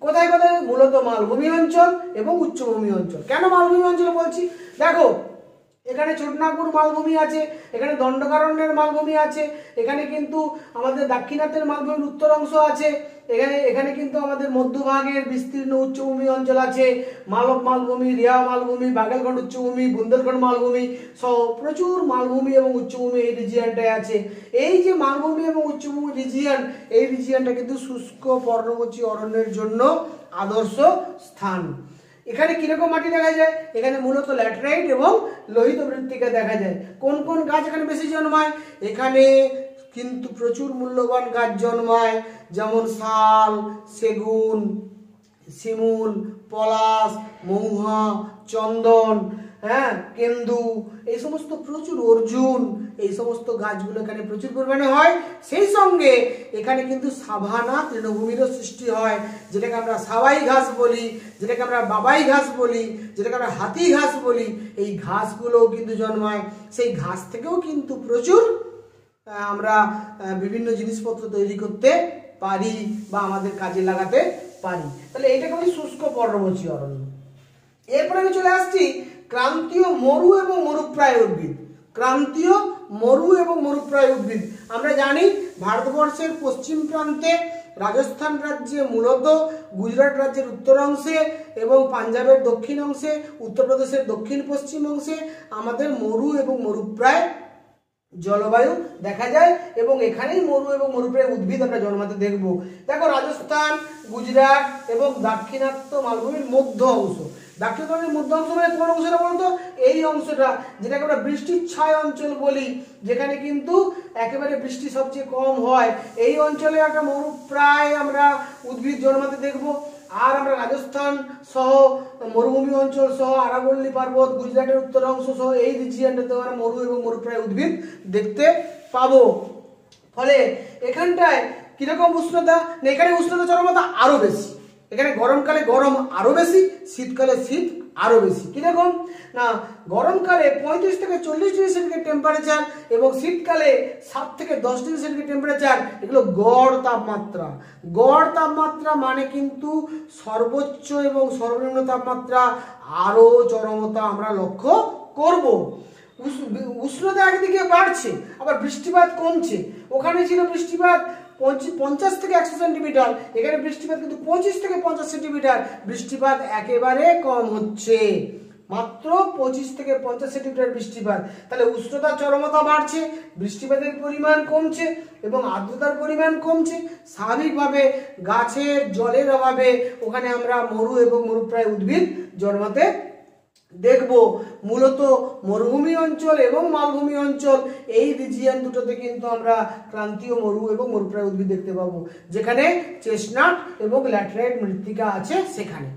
কোথায় কোথায়, মূলত মালভূমি অঞ্চল এবং উচ্চভূমি অঞ্চল। কেন মালভূমি অঞ্চল বলছি, দেখো এখানে ছোটনাগপুর মালভূমি আছে, এখানে দণ্ডকারণ্যের মালভূমি আছে, এখানে কিন্তু আমাদের দাক্ষিণাত্যের মালভূমির উত্তর অংশ আছে, এখানে কিন্তু আমাদের মধ্যভাগের বিস্তীর্ণ উচ্চভূমি অঞ্চল আছে, মালব মালভূমি, রিয়া মালভূমি, বাগেলখন্ড উচ্চভূমি, বুন্দেলখন্ড মালভূমি সহ প্রচুর মালভূমি এবং উচ্চভূমি এই রিজিয়নটায় আছে। এই যে মালভূমি এবং উচ্চভূমি রিজিয়ন, এই রিজিয়নটা কিন্তু শুষ্ক পর্ণমোচী অরণ্যের জন্য আদর্শ স্থান। এখানে কিরকম মাটি দেখা যায়, এখানে মূলত ল্যাটেরাইট এবং লোহিত মৃত্তিকা দেখা যায়। কোন কোন গাছ এখানে বেশি জন্মায়, এখানে কিন্তু প্রচুর মূল্যবান গাছ জন্মায়, যেমন শাল, সেগুন, শিমুল, পলাশ, মহুয়া, চন্দন, হ্যাঁ, কেন্দু, এই সমস্ত প্রচুর, অর্জুন, এই সমস্ত গাছগুলো এখানে প্রচুর পরিমাণে হয়। সেই সঙ্গে এখানে কিন্তু সাভানা তৃণভূমিরও সৃষ্টি হয়, যেটাকে আমরা সাবাই ঘাস বলি, যেটাকে আমরা বাবাই ঘাস বলি, যেটাকে আমরা হাতি ঘাস বলি। এই ঘাসগুলোও কিন্তু জন্মায়। সেই ঘাস থেকেও কিন্তু প্রচুর আমরা বিভিন্ন জিনিসপত্র তৈরি করতে পারি বা আমাদের কাজে লাগাতে পারি। তাহলে এইটাকে বলি শুষ্ক পর্ণমোচী অরণ্য। এরপরে আমি চলে আসছি ক্রান্তীয় মরু এবং মরুপ্রায় উদ্ভিদ। ক্রান্তীয় মরু এবং মরুপ্রায় উদ্ভিদ আমরা জানি ভারতবর্ষের পশ্চিম প্রান্তে, রাজস্থান রাজ্যে, মূলত গুজরাট রাজ্যের উত্তর অংশে এবং পাঞ্জাবের দক্ষিণ অংশে, উত্তরপ্রদেশের দক্ষিণ পশ্চিম অংশে আমাদের মরু এবং মরুপ্রায় জলবায়ু দেখা যায় এবং এখানেই মরু এবং মরুপ্রায় উদ্ভিদ আমরা জন্মাতে দেখব। দেখো, রাজস্থান, গুজরাট এবং দাক্ষিণাত্য মালভূমির মধ্য অংশ। দাক্ষিণাত্যের মধ্য অংশ মানে কোন অংশটা বলতো? এই অংশটা, যেটাকে আমরা বৃষ্টির ছায় অঞ্চল বলি, যেখানে কিন্তু একেবারে বৃষ্টি সবচেয়ে কম হয়। এই অঞ্চলে একটা মরুপ্রায় আমরা উদ্ভিদ জন্মাতে দেখব। আর আমরা রাজস্থান সহ মরুভূমি অঞ্চল সহ আরাবল্লী পর্বত, গুজরাটের উত্তর অংশ সহ এই রিজিয়নটাতে আমরা মরু এবং মরুপ্রায় উদ্ভিদ দেখতে পাবো। ফলে এখানটায় কিরকম উষ্ণতা? এখানে উষ্ণতা চরমতা আরো বেশি। এখানে গরমকালে গরম আরো বেশি, শীতকালে শীত আরো বেশি। কিরকম না, গরমকালে 35 থেকে 40 ডিগ্রি সেন্টিগ্রেড টেম্পারেচার এবং শীতকালে 7 থেকে 10 ডিগ্রি সেন্টিগ্রেড টেম্পারেচার। এগুলো গড় তাপমাত্রা। গড় তাপমাত্রা মানে কিন্তু সর্বোচ্চ এবং সর্বনিম্ন তাপমাত্রা আরো চরমতা আমরা লক্ষ্য করব। উষ্ণতা একদিকে বাড়ছে, আবার বৃষ্টিপাত কমছে। ওখানে ছিল বৃষ্টিপাত 50 থেকে 100 সেন্টিমিটার, এখানে বৃষ্টিপাত কিন্তু 25 থেকে 50 সেন্টিমিটার। বৃষ্টিপাত একেবারে কম হচ্ছে, মাত্র 25 থেকে 50 সেন্টিমিটার বৃষ্টিপাত। তাহলে উষ্ণতার চরমতা বাড়ছে, বৃষ্টিপাতের পরিমাণ কমছে এবং আর্দ্রতার পরিমাণ কমছে। স্বাভাবিকভাবে গাছের জলের অভাবে ওখানে আমরা মরু এবং মরুপ্রায় উদ্ভিদ জন্মাতে দেখব। মূলত মরুভূমি অঞ্চল এবং মালভূমি অঞ্চল, এই রিজিয়ন দুটোতে কিন্তু আমরা ক্রান্তীয় মরু এবং মরুপ্রায় উদ্ভিদ দেখতে পাবো, যেখানে চেস্টনাট এবং ল্যাটেরাইট মৃত্তিকা আছে। সেখানে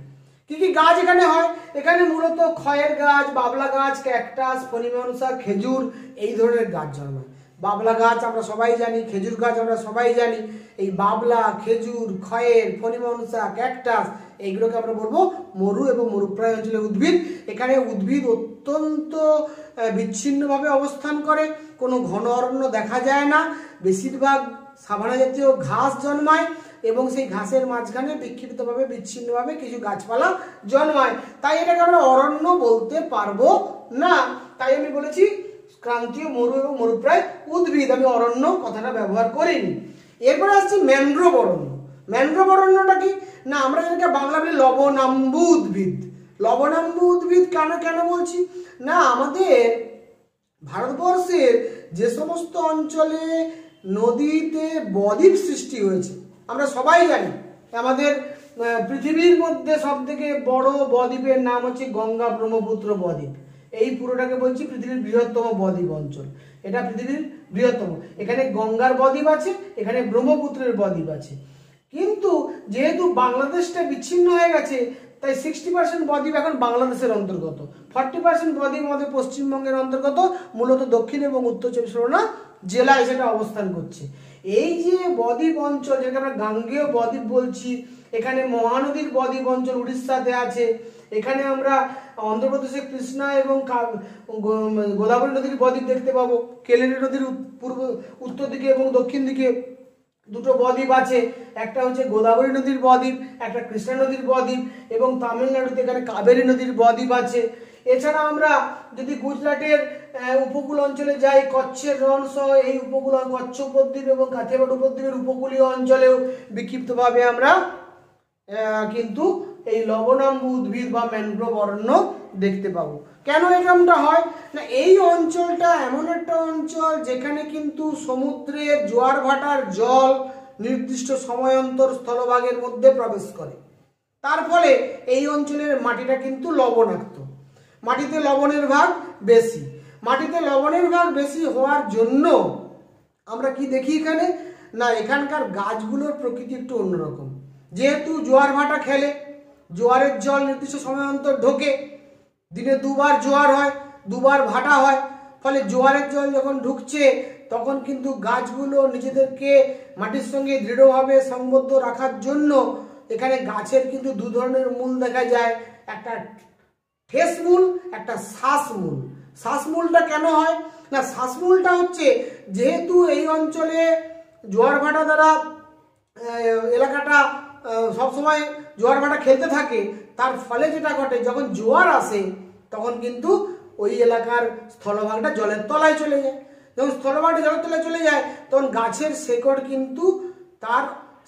কি কি গাছ এখানে হয়? এখানে মূলত খয়ের গাছ, বাবলা গাছ, ক্যাকটাস, ফণিমনসা, খেজুর, এই ধরনের গাছ জন্মায়। বাবলা গাছ আমরা সবাই জানি, খেজুর গাছ আমরা সবাই জানি। এই বাবলা, খেজুর, খয়ের, ফণিমনসা, ক্যাকটাস, এইগুলোকে আমরা বলবো মরু এবং মরুপ্রায় অঞ্চলের উদ্ভিদ। এখানে উদ্ভিদ অত্যন্ত বিচ্ছিন্নভাবে অবস্থান করে, কোনো ঘন অরণ্য দেখা যায় না। বেশিরভাগ সাভানা জাতীয় ঘাস জন্মায় এবং সেই ঘাসের মাঝখানে বিক্ষিপ্তভাবে, বিচ্ছিন্নভাবে কিছু গাছপালা জন্মায়। তাই এটাকে আমরা অরণ্য বলতে পারবো না। তাই আমি বলেছি ক্রান্তীয় মরু এবং মরুপ্রায় উদ্ভিদ, আমি অরণ্য কথাটা ব্যবহার করিনি। এরপরে আসছি ম্যানগ্রোভ অরণ্য। ম্যানগ্রোভ অরণ্যটা কি না, আমরা যেটাকে বাংলা বলি লবণাম্বু উদ্ভিদ। লবণাম্বু উদ্ভিদ কেন বলছি না, আমাদের ভারতবর্ষের যে সমস্ত অঞ্চলে নদীতে বদ্বীপ সৃষ্টি হয়েছে, আমরা সবাই জানি আমাদের পৃথিবীর মধ্যে সব থেকে বড় বদ্বীপের নাম হচ্ছে গঙ্গা ব্রহ্মপুত্র বদ্বীপ। এই পুরোটাকে বলছি পৃথিবীর বৃহত্তম বদ্বীপ অঞ্চল। এটা পৃথিবীর বৃহত্তম। এখানে গঙ্গার বদ্বীপ আছে, এখানে ব্রহ্মপুত্রের বদ্বীপ আছে। কিন্তু যেহেতু বাংলাদেশটা বিচ্ছিন্ন হয়ে গেছে, তাই 60% বদ্বীপ এখন বাংলাদেশের অন্তর্গত, 40% বদ্বীপ আমাদের পশ্চিমবঙ্গের অন্তর্গত, মূলত দক্ষিণ এবং উত্তর 24 পরগনা জেলায় সেটা অবস্থান করছে। এই যে বদ্বীপ অঞ্চল, যেটাকে আমরা গাঙ্গেয় বদ্বীপ বলছি, এখানে মহানদীর বদ্বীপ অঞ্চল উড়িষ্যাতে আছে। এখানে আমরা অন্ধ্রপ্রদেশে কৃষ্ণা এবং গোদাবরী নদীর বদ্বীপ দেখতে পাবো। কেলেরি নদীর উত্তর দিকে এবং দক্ষিণ দিকে দুটো বদ্বীপ আছে, একটা হচ্ছে গোদাবরী নদীর বদ্বীপ, একটা কৃষ্ণা নদীর বদ্বীপ, এবং তামিলনাড়ুতে এখানে কাবেরী নদীর বদ্বীপ আছে। এছাড়া আমরা যদি গুজরাটের উপকূল অঞ্চলে যাই, কচ্ছের রণ সহ এই উপকূল, কচ্ছ উপদ্বীপ এবং কাথিয়াবাড় উপদ্বীপের উপকূলীয় অঞ্চলেও বিক্ষিপ্তভাবে আমরা কিন্তু এই লবণাম্বু উদ্ভিদ বা ম্যানগ্রোভ অরণ্য দেখতে পাবো। কেন এরকমটা হয় না, এই অঞ্চলটা এমন একটা অঞ্চল যেখানে কিন্তু সমুদ্রের জোয়ার ভাটার জল নির্দিষ্ট সময় অন্তর স্থলভাগের মধ্যে প্রবেশ করে। তার ফলে এই অঞ্চলের মাটিটা কিন্তু লবণাক্ত, মাটিতে লবণের ভাগ বেশি। মাটিতে লবণের ভাগ বেশি হওয়ার জন্য আমরা কি দেখি এখানে না, এখানকার গাছগুলোর প্রকৃতি একটু অন্যরকম। যেহেতু জোয়ার ভাটা খেলে জোয়ারের জল নির্দিষ্ট সময় অন্তর ঢোকে, দিনে দুবার জোয়ার হয়, দুবার ভাটা হয়। ফলে জোয়ারের জল যখন ঢুকছে তখন কিন্তু গাছগুলো নিজেদেরকে মাটির সঙ্গে দৃঢ়ভাবে সংবদ্ধ রাখার জন্য এখানে গাছের কিন্তু দু ধরনের মূল দেখা যায়, একটা ঠেস মূল, একটা শ্বাস মূল। শ্বাস মূলটা কেন হয় না, শ্বাস মূলটা হচ্ছে যেহেতু এই অঞ্চলে জোয়ার ভাটা দ্বারা এলাকাটা সবসময় জোয়ার ভাটা খেলতে থাকে, তার ফলে যেটা ঘটে যখন জোয়ার আসে তখন কিন্তু ওই এলাকার স্থলভাগটা জলের তলায় চলে যায়। যখন স্থলভাগটা জলের তলায় চলে যায় তখন গাছের শেকড় কিন্তু তার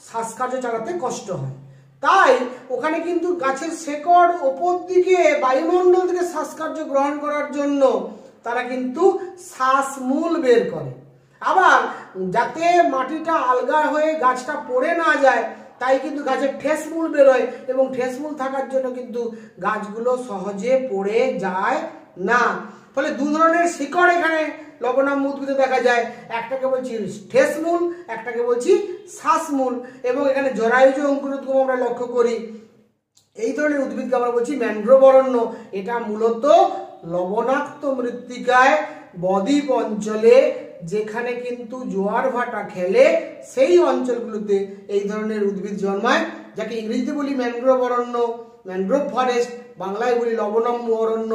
শ্বাসকার্য চালাতে কষ্ট হয়। তাই ওখানে কিন্তু গাছের শেকড় ওপর দিকে বায়ুমণ্ডল থেকে শ্বাসকার্য গ্রহণ করার জন্য তারা কিন্তু শ্বাসমূল বের করে। আবার যাতে মাটিটা আলগা হয়ে গাছটা পড়ে না যায় তাই কিন্তু গাছের ঠেস মূল বেরোয়, এবং ঠেস মূল থাকার জন্য কিন্তু গাছগুলো সহজে পড়ে যায় না। ফলে দু ধরনের শিকড় এখানে লবণাম্য উদ্ভিদে দেখা যায়, একটাকে বলছি ঠেস মূল, একটাকে বলছি শ্বাস মূল। এবং এখানে জরায়ুজ অঙ্কুরোদ্গম আমরা লক্ষ্য করি। এই ধরনের উদ্ভিদকে আমরা বলছি ম্যানগ্রোভ অরণ্য। এটা মূলত লবণাক্ত মৃত্তিকায় বদ্বীপ অঞ্চলে যেখানে কিন্তু জোয়ার ভাটা খেলে সেই অঞ্চলগুলোতে এই ধরনের উদ্ভিদ জন্মায়, যাকে ইংরেজিতে বলি ম্যানগ্রোভ অরণ্য, ম্যানগ্রোভ ফরেস্ট, বাংলায় বলি লবণাম্য অরণ্য।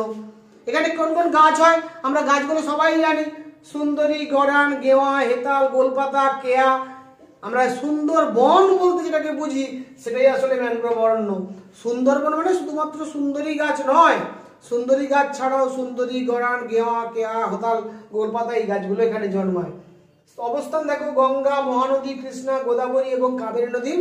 এখানে কোন কোন গাছ হয় আমরা গাছগুলো সবাই জানি, সুন্দরী, গরান, গেওয়া, হেতাল, গোলপাতা, কেয়া। আমরা সুন্দর বন বলতে যেটাকে বুঝি সেটাই আসলে ম্যানগ্রোভ অরণ্য। সুন্দরবন মানে শুধুমাত্র সুন্দরী গাছ নয়, সুন্দরী গাছ ছাড়াও সুন্দরী, গরান, গেওয়া, কেয়া, হতাল, গোলপাতা এই গাছগুলো এখানে জন্মায়। অবস্থান দেখো গঙ্গা, মহানদী, কৃষ্ণা, গোদাবরী এবং কাবেরী নদীর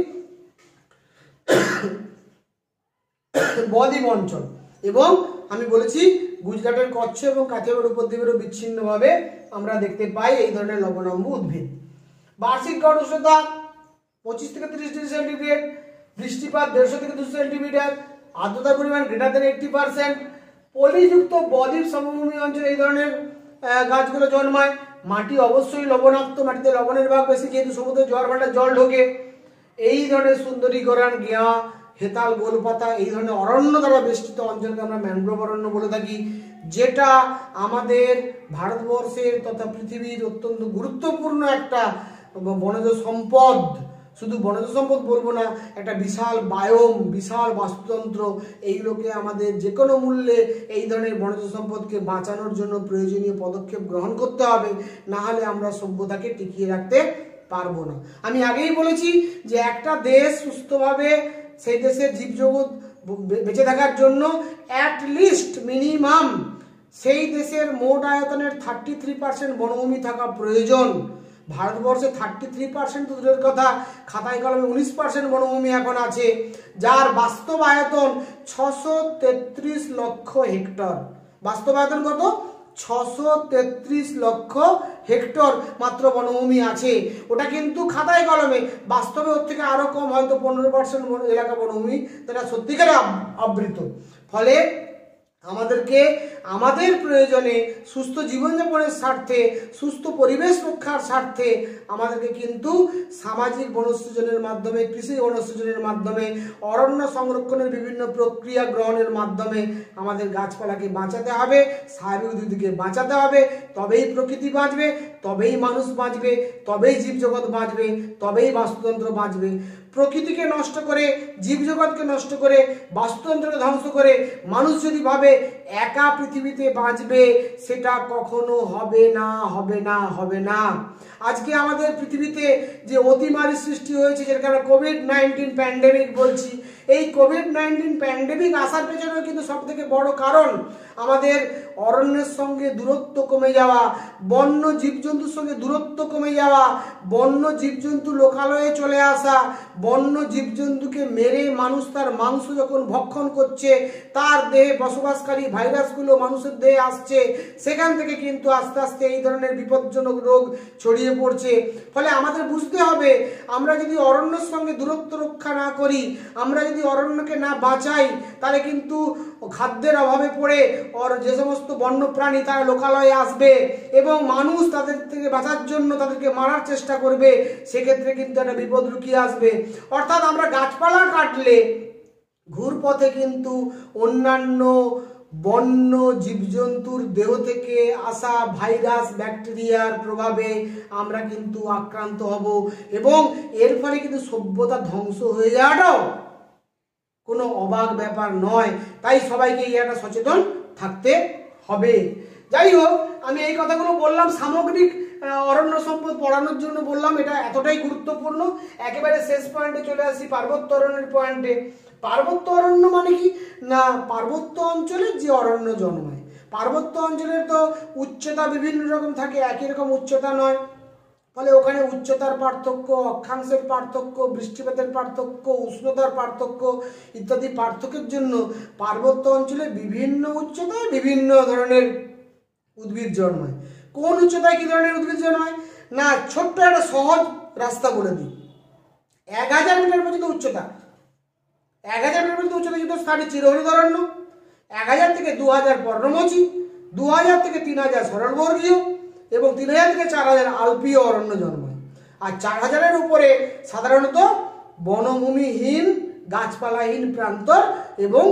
বদ্বীপ অঞ্চল। এবং আমি বলেছি গুজরাটের কচ্ছ এবং কাথিয়াওয়াড় উপদ্বীপেরও বিচ্ছিন্নভাবে আমরা দেখতে পাই এই ধরনের লবণাম্য উদ্ভিদ। বার্ষিক গড় উষ্ণতা 25 থেকে 30 ডিগ্রি সেন্টিগ্রেড, বৃষ্টিপাত 150 থেকে 200 সেন্টিমিটার, আর্দ্রতার পরিমাণ >80%। পলিযুক্ত বদ্বীপ সমভূমি অঞ্চলে এই ধরনের গাছগুলো জন্মায়। মাটি অবশ্যই লবণাক্ত, মাটিতে লবণের ভাগ বেশি যেহেতু সমুদ্রে জোয়ার ভাটার জল ঢোকে। এই ধরনের সুন্দরী, গরান, গেয়া, হেতাল, গোলপাতা এই ধরনের অরণ্য দ্বারা বেষ্টিত অঞ্চলকে আমরা ম্যানগ্রোভ অরণ্য বলে থাকি, যেটা আমাদের ভারতবর্ষের তথা পৃথিবীর অত্যন্ত গুরুত্বপূর্ণ একটা বনজ সম্পদ। শুধু বনজ সম্পদ বলবো না, একটা বিশাল বায়োম, বিশাল বাস্তুতন্ত্র। এইগুলোকে আমাদের যে কোনো মূল্যে এই ধরনের বনজ সম্পদকে বাঁচানোর জন্য প্রয়োজনীয় পদক্ষেপ গ্রহণ করতে হবে, না হলে আমরা সভ্যতাকে টিকিয়ে রাখতে পারবো না। আমি আগেই বলেছি যে একটা দেশ সুস্থভাবে সেই দেশের জীবজগৎ বেঁচে থাকার জন্য অ্যাটলিস্ট মিনিমাম সেই দেশের মোট আয়তনের 33% বনভূমি থাকা প্রয়োজন। ভারতবর্ষে 33% তো দূরের কথা, খাতায় কলমে 19% বনভূমি এখন আছে, যার বাস্তব আয়তন 633 লক্ষ হেক্টর। বাস্তব আয়তন কত? 633 লক্ষ হেক্টর মাত্র বনভূমি আছে। ওটা কিন্তু খাতায় কলমে, বাস্তবে ওর থেকে আরো কম, হয়তো 15% এলাকা বনভূমি যেটা সত্যিকারে আবৃত। ফলে আমাদেরকে আমাদের প্রয়োজনে সুস্থ জীবনযাপনের স্বার্থে, সুস্থ পরিবেশ রক্ষার স্বার্থে আমাদেরকে কিন্তু সামাজিক বনসৃজনের মাধ্যমে, কৃষি বনসৃজনের মাধ্যমে, অরণ্য সংরক্ষণের বিভিন্ন প্রক্রিয়া গ্রহণের মাধ্যমে আমাদের গাছপালাকে বাঁচাতে হবে, স্বাভাবিক উদ্ভিদকে বাঁচাতে হবে। তবেই প্রকৃতি বাঁচবে, তবেই মানুষ বাঁচবে, তবেই জীবজগৎ বাঁচবে, তবেই বাস্তুতন্ত্র বাঁচবে। প্রকৃতিকে নষ্ট করে, জীবজগৎকে নষ্ট করে, বাস্তুতন্ত্রকে ধ্বংস করে মানুষ যদি ভাবে একা পৃথিবীতে বাঁচবে, সেটা কখনো হবে না, হবে না, হবে না। আজকে আমাদের পৃথিবীতে যে অতিমারী সৃষ্টি হয়েছে, যেটাকে আমরা কোভিড-19 প্যান্ডেমিক বলছি, এই কোভিড-19 প্যান্ডেমিক আসার পেছনেও কিন্তু সব থেকে বড় কারণ আমাদের অরণ্যের সঙ্গে দূরত্ব কমে যাওয়া, বন্য জীবজন্তুর সঙ্গে দূরত্ব কমে যাওয়া, বন্য জীবজন্তু লোকালয়ে চলে আসা, বন্য জীবজন্তুকে মেরে মানুষ তার মাংস যখন ভক্ষণ করছে, তার দেহে বসবাসকারী ভাইরাসগুলো মানুষের দেহে আসছে, সেখান থেকে কিন্তু আস্তে আস্তে এই ধরনের বিপজ্জনক রোগ ছড়িয়ে পড়ছে। ফলে আমাদের বুঝতে হবে, আমরা যদি অরণ্যের সঙ্গে দূরত্ব রক্ষা না করি, আমরা যদি অরণ্যকে না বাঁচাই, তাহলে কিন্তু খাদ্যের অভাবে পড়ে যে সমস্ত বন্য প্রাণী তারা লোকালয়ে আসবে এবং মানুষ তাদের থেকে বাঁচার জন্য তাদেরকে মারার চেষ্টা করবে। সেক্ষেত্রে কিন্তু একটা বিপদ লুকিয়ে আসবে। অর্থাৎ আমরা গাছপালা কাটলে ঘুরপথে কিন্তু অন্যান্য বন্য জীবজন্তুর দেহ থেকে আসা ভাইরাস ব্যাকটেরিয়ার প্রভাবে আমরা কিন্তু আক্রান্ত হব এবং এর ফলে কিন্তু সভ্যতা ধ্বংস হয়ে যাওয়াটাও কোনো অবাক ব্যাপার নয়। তাই সবাইকে এটা সচেতন থাকতে হবে। যাই হোক, আমি এই কথাগুলো বললাম সামগ্রিক অরণ্য সম্পদ পড়ানোর জন্য বললাম, এটা এতটাই গুরুত্বপূর্ণ। একেবারে শেষ পয়েন্টে চলে আসি, পার্বত্য অরণ্যের পয়েন্টে। পার্বত্য অরণ্য মানে কি না, পার্বত্য অঞ্চলে যে অরণ্য জন্মায়। পার্বত্য অঞ্চলের তো উচ্চতা বিভিন্ন রকম থাকে, একই রকম উচ্চতা নয়, ফলে ওখানে উচ্চতার পার্থক্য, অক্ষাংশের পার্থক্য, বৃষ্টিপাতের পার্থক্য, উষ্ণতার পার্থক্য ইত্যাদি পার্থক্যের জন্য পার্বত্য অঞ্চলে বিভিন্ন উচ্চতায় বিভিন্ন ধরনের উদ্ভিদ জন্মায়। কোন উচ্চতায় কি ধরনের উদ্ভিদ জন্মায় না, ছোট্ট একটা সহজ রাস্তা বলে দিই। 1000 মিটার পর্যন্ত উচ্চতা, 1000 মিটার পর্যন্ত উচ্চতা যুক্ত স্থানে চিরহরিৎ অরণ্য, 1000 থেকে 2000 পর্ণমোচী, 2000 থেকে 3000 সরলবর্গীয় এবং 3000 থেকে 4000 আলপীয় অরণ্য জন্মায়। আর 4000-এর উপরে সাধারণত বনভূমিহীন গাছপালাহীন প্রান্তর এবং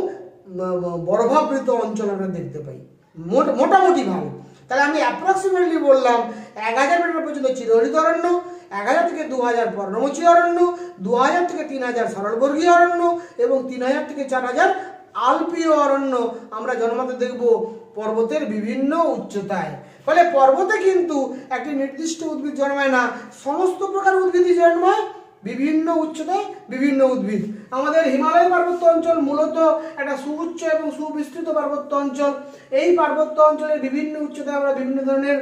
বরফাবৃত অঞ্চল আমরা দেখতে পাই মোটামুটি ভাবে। তাহলে আমি অ্যাপ্রক্সিমেটলি বললাম 1000 মিটার পর্যন্ত চিরহরিৎ অরণ্য, 1000 থেকে 2000 পর্ণমোচী অরণ্য, 2000 থেকে 3000 সরলবর্গীয় অরণ্য এবং 3000 থেকে 4000 আলপীয় অরণ্য আমরা জন্মাতে দেখব পর্বতের বিভিন্ন উচ্চতায়। ফলে পর্বতে কিন্তু একটি নির্দিষ্ট উদ্ভিদ জন্মায় না, সমস্ত প্রকার উদ্ভিদই জন্মায় বিভিন্ন উচ্চতায় বিভিন্ন উদ্ভিদ। আমাদের হিমালয় পার্বত্য অঞ্চল মূলত একটা সুউচ্চ এবং সুবিস্তৃত পার্বত্য অঞ্চল। এই পার্বত্য অঞ্চলের বিভিন্ন উচ্চতায় আমরা বিভিন্ন ধরনের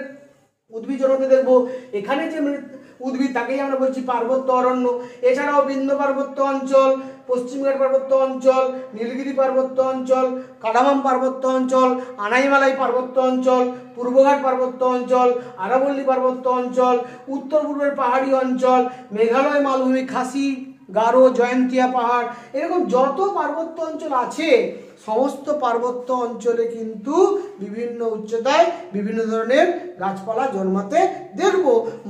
উদ্ভিদ জন্মাতে দেখবো। এখানে যে উদ্ভিদ তাকেই আমরা বলছি পার্বত্য অরণ্য। এছাড়াও বিন্ধ্য পার্বত্য অঞ্চল, পশ্চিমঘাট পার্বত্য অঞ্চল, নীলগিরি পার্বত্য অঞ্চল, কাডামাম পার্বত্য অঞ্চল, আনাইমালাই পার্বত্য অঞ্চল, পূর্বঘাট পার্বত্য অঞ্চল, আরাবল্লী পার্বত্য অঞ্চল, উত্তর পূর্বের পাহাড়ি অঞ্চল, মেঘালয় মালভূমি, খাসি, গারো, জয়ন্তিয়া পাহাড়, এরকম যত পার্বত্য অঞ্চল আছে সমস্ত পার্বত্য অঞ্চলে কিন্তু বিভিন্ন উচ্চতায় বিভিন্ন ধরনের গাছপালা জন্মাতে দেখব।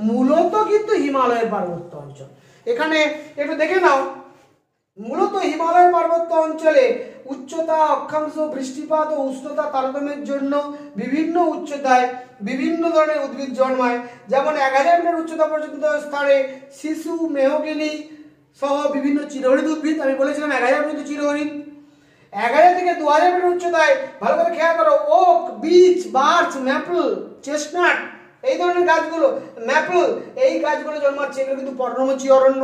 মূলত কিন্তু হিমালয়ের পার্বত্য অঞ্চল, এখানে একটু দেখে নাও, মূলত হিমালয়ের পার্বত্য অঞ্চলে উচ্চতা, অক্ষাংশ, বৃষ্টিপাত ও উষ্ণতা তারতম্যের জন্য বিভিন্ন উচ্চতায় বিভিন্ন ধরনের উদ্ভিদ জন্মায়। যেমন 1000 মিটার উচ্চতা পর্যন্ত স্থানে শিশু, মেহগিনি সহ বিভিন্ন চিরহরিৎ উদ্ভিদ। আমি বলেছিলাম 1000 পর্যন্ত চিরহরিৎ। 1000 থেকে 2000 মিটার উচ্চতায় ভালো করে খেয়াল করো oak, beech, birch, maple, chestnut এই ধরনের গাছগুলো, ম্যাপল এই গাছগুলো জন্মাচ্ছে, এগুলো কিন্তু পর্ণমোচী অরণ্য।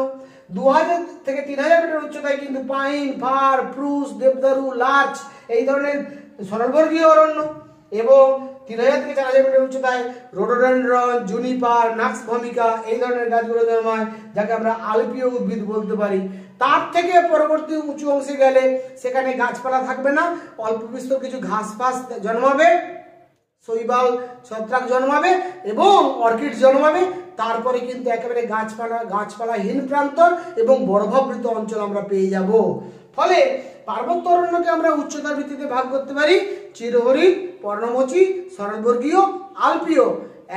2000 থেকে 3000 মিটার উচ্চতায় কিন্তু পাইন, ফার, প্রুস, দেবদারু, লার্চ এই ধরনের সরলবর্গীয় অরণ্য এবং 3000 থেকে 4000 মিটার উচ্চতায় রোডোডেনড্রন, জুনিপার, নাক্স ভমিকা এই ধরনের গাছগুলো জন্মায়, যাকে আমরা আলপীয় উদ্ভিদ বলতে পারি। তার থেকে পরবর্তী উঁচু অংশে গেলে সেখানে গাছপালা থাকবে না, অল্প বিস্তর কিছু ঘাস ফাস জন্মাবে, শৈবাল ছত্রাক জন্মাবে এবং অর্কিড জন্মাবে। তারপরে কিন্তু একেবারে গাছপালাহীন প্রান্তর এবং বরফাবৃত অঞ্চল আমরা পেয়ে যাব। ফলে পার্বত্য অরণ্যকে আমরা উচ্চতার ভিত্তিতে ভাগ করতে পারি চিরহরিৎ, পর্ণমোচী, সরলবর্গীয়, আলপীয়।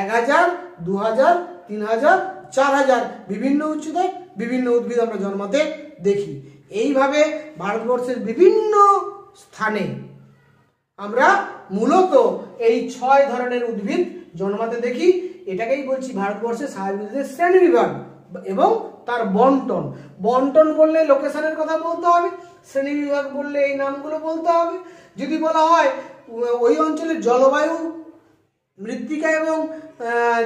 1000, 2000, 3000, 4000 বিভিন্ন উচ্চতায় বিভিন্ন উদ্ভিদ আমরা জন্মাতে দেখি। এইভাবে ভারতবর্ষের বিভিন্ন স্থানে আমরা মূলত এই 6 ধরনের উদ্ভিদ জন্মাতে দেখি। এটাকেই বলছি ভারতবর্ষের স্বাভাবিক শ্রেণী বিভাগ এবং তার বন্টন। বন্টন বললে লোকেশনের কথা বলতে হবে, শ্রেণী বিভাগ বললে এই নামগুলো বলতে হবে। যদি বলা হয় ওই অঞ্চলের জলবায়ু, মৃত্তিকা এবং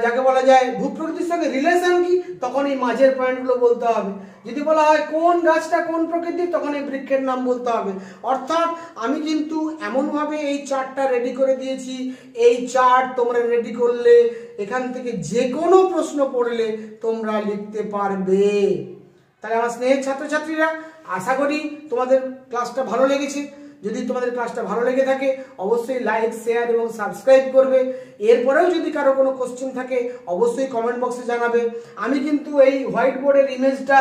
যাকে বলা যায় ভূপ্রকৃতির সঙ্গে রিলেশন কি, তখন এই মাঝের পয়েন্টগুলো বলতে হবে। যদি বলা হয় কোন গাছটা কোন প্রকৃতির, তখন এই বৃক্ষের নাম বলতে হবে। অর্থাৎ আমি কিন্তু এমনভাবে এই চার্টটা রেডি করে দিয়েছি, এই চার্ট তোমরা রেডি করলে এখান থেকে যে কোনো প্রশ্ন পড়লে তোমরা লিখতে পারবে। তাহলে আমার স্নেহের ছাত্রছাত্রীরা, আশা করি তোমাদের ক্লাসটা ভালো লেগেছে। যদি তোমাদের ক্লাসটা ভালো লেগে থাকে অবশ্যই লাইক, শেয়ার এবং সাবস্ক্রাইব করবে। এরপরেও যদি কারো কোনো কোশ্চেন থাকে অবশ্যই কমেন্ট বক্সে জানাবে। আমি কিন্তু এই হোয়াইট বোর্ডের ইমেজটা,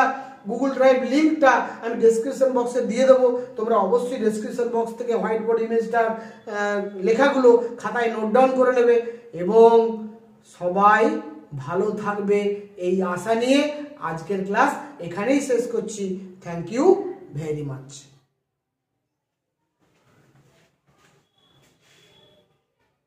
গুগল ড্রাইভ লিঙ্কটা আমি ডেসক্রিপশন বক্সে দিয়ে দেবো। তোমরা অবশ্যই ডেসক্রিপশন বক্স থেকে হোয়াইট বোর্ড ইমেজটার লেখাগুলো খাতায় নোট ডাউন করে নেবে এবং সবাই ভালো থাকবে এই আশা নিয়ে আজকের ক্লাস এখানেই শেষ করছি। Thank you very much.